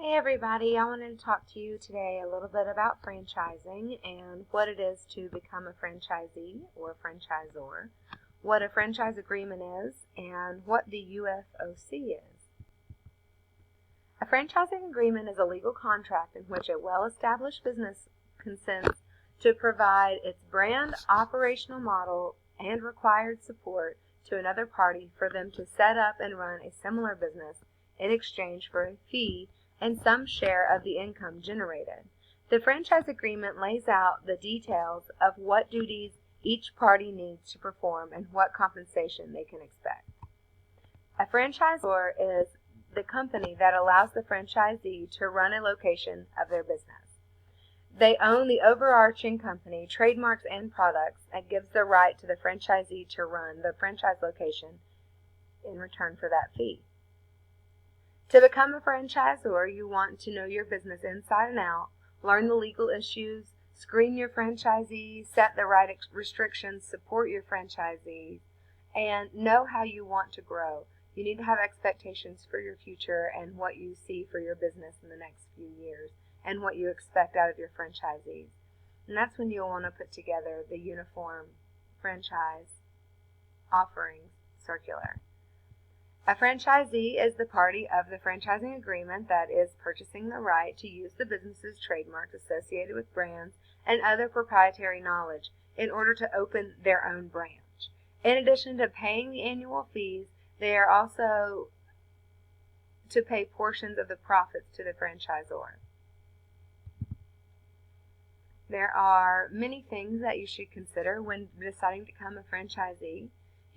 Hey everybody, I wanted to talk to you today a little bit about franchising and what it is to become a franchisee or franchisor, what a franchise agreement is, and what the UFOC is. A franchising agreement is a legal contract in which a well-established business consents to provide its brand, operational model, and required support to another party for them to set up and run a similar business in exchange for a fee and some share of the income generated. The franchise agreement lays out the details of what duties each party needs to perform and what compensation they can expect. A franchisor is the company that allows the franchisee to run a location of their business. They own the overarching company, trademarks, and products, and gives the right to the franchisee to run the franchise location in return for that fee. To become a franchisor, you want to know your business inside and out, learn the legal issues, screen your franchisees, set the right restrictions, support your franchisees, and know how you want to grow. You need to have expectations for your future and what you see for your business in the next few years and what you expect out of your franchisees. And that's when you'll want to put together the Uniform Franchise Offerings Circular. A franchisee is the party of the franchising agreement that is purchasing the right to use the business's trademarks associated with brands and other proprietary knowledge in order to open their own branch. In addition to paying the annual fees, they are also to pay portions of the profits to the franchisor. There are many things that you should consider when deciding to become a franchisee.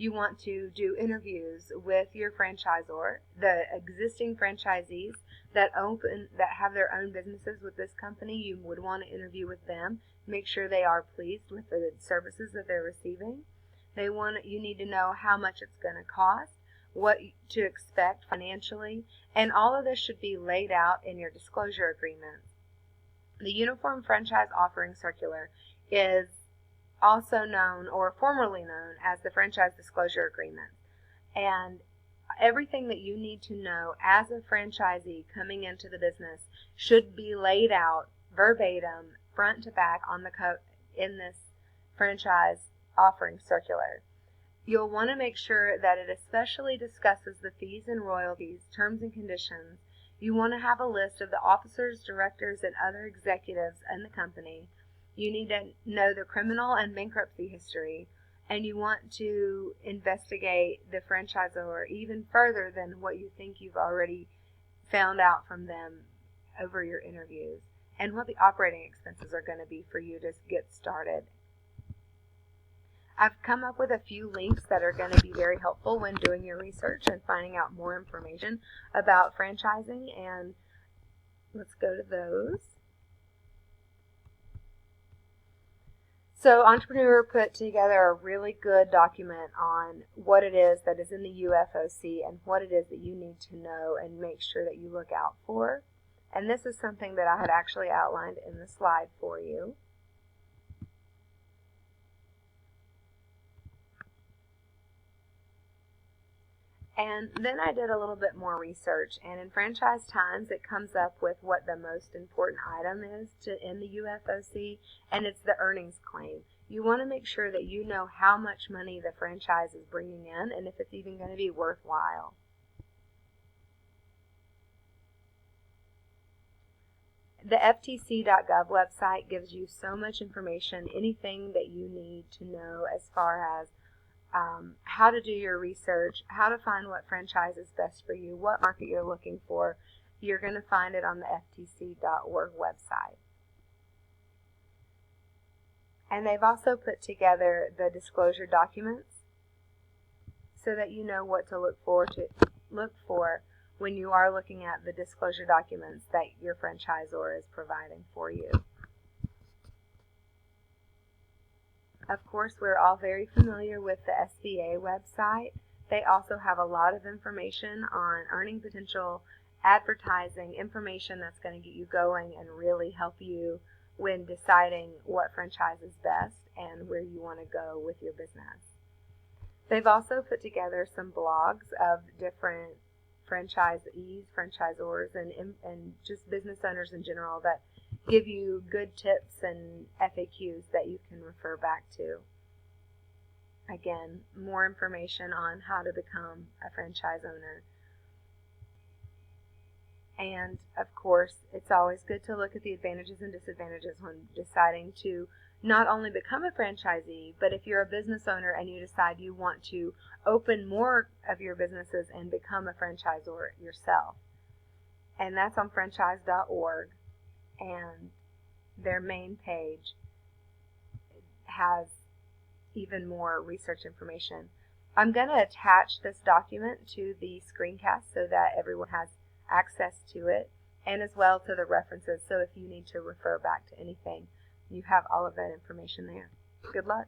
You want to do interviews with your franchisor, the existing franchisees that have their own businesses with this company. You would want to interview with them, make sure they are pleased with the services that they're receiving. You need to know how much it's going to cost, what to expect financially, and all of this should be laid out in your disclosure agreement. The Uniform Franchise Offering Circular is also known, or formerly known, as the Franchise Disclosure Agreement. And everything that you need to know as a franchisee coming into the business should be laid out verbatim, front to back, in this Franchise Offering Circular. You'll want to make sure that it especially discusses the fees and royalties, terms and conditions. You want to have a list of the officers, directors, and other executives in the company. You need to know the criminal and bankruptcy history, and you want to investigate the franchisor even further than what you think you've already found out from them over your interviews, and what the operating expenses are going to be for you to get started. I've come up with a few links that are going to be very helpful when doing your research and finding out more information about franchising, and let's go to those. So Entrepreneur put together a really good document on what it is that is in the UFOC and what it is that you need to know and make sure that you look out for. And this is something that I had actually outlined in the slide for you. And then I did a little bit more research, and in Franchise Times it comes up with what the most important item is in the UFOC, and it's the earnings claim. You want to make sure that you know how much money the franchise is bringing in and if it's even going to be worthwhile. The FTC.gov website gives you so much information, anything that you need to know as far as how to do your research, how to find what franchise is best for you, what market you're looking for. You're going to find it on the FTC.org website. And they've also put together the disclosure documents so that you know what to look for when you are looking at the disclosure documents that your franchisor is providing for you. Of course, we're all very familiar with the SBA website. They also have a lot of information on earning potential, advertising, information that's going to get you going and really help you when deciding what franchise is best and where you want to go with your business. They've also put together some blogs of different franchisees, franchisors, and just business owners in general that give you good tips and FAQs that you can refer back to. Again, more information on how to become a franchise owner. And of course, it's always good to look at the advantages and disadvantages when deciding to not only become a franchisee, but if you're a business owner and you decide you want to open more of your businesses and become a franchisor yourself. And that's on franchise.org, and their main page has even more research information. I'm going to attach this document to the screencast so that everyone has access to it, and as well to the references, so if you need to refer back to anything, you have all of that information there. Good luck.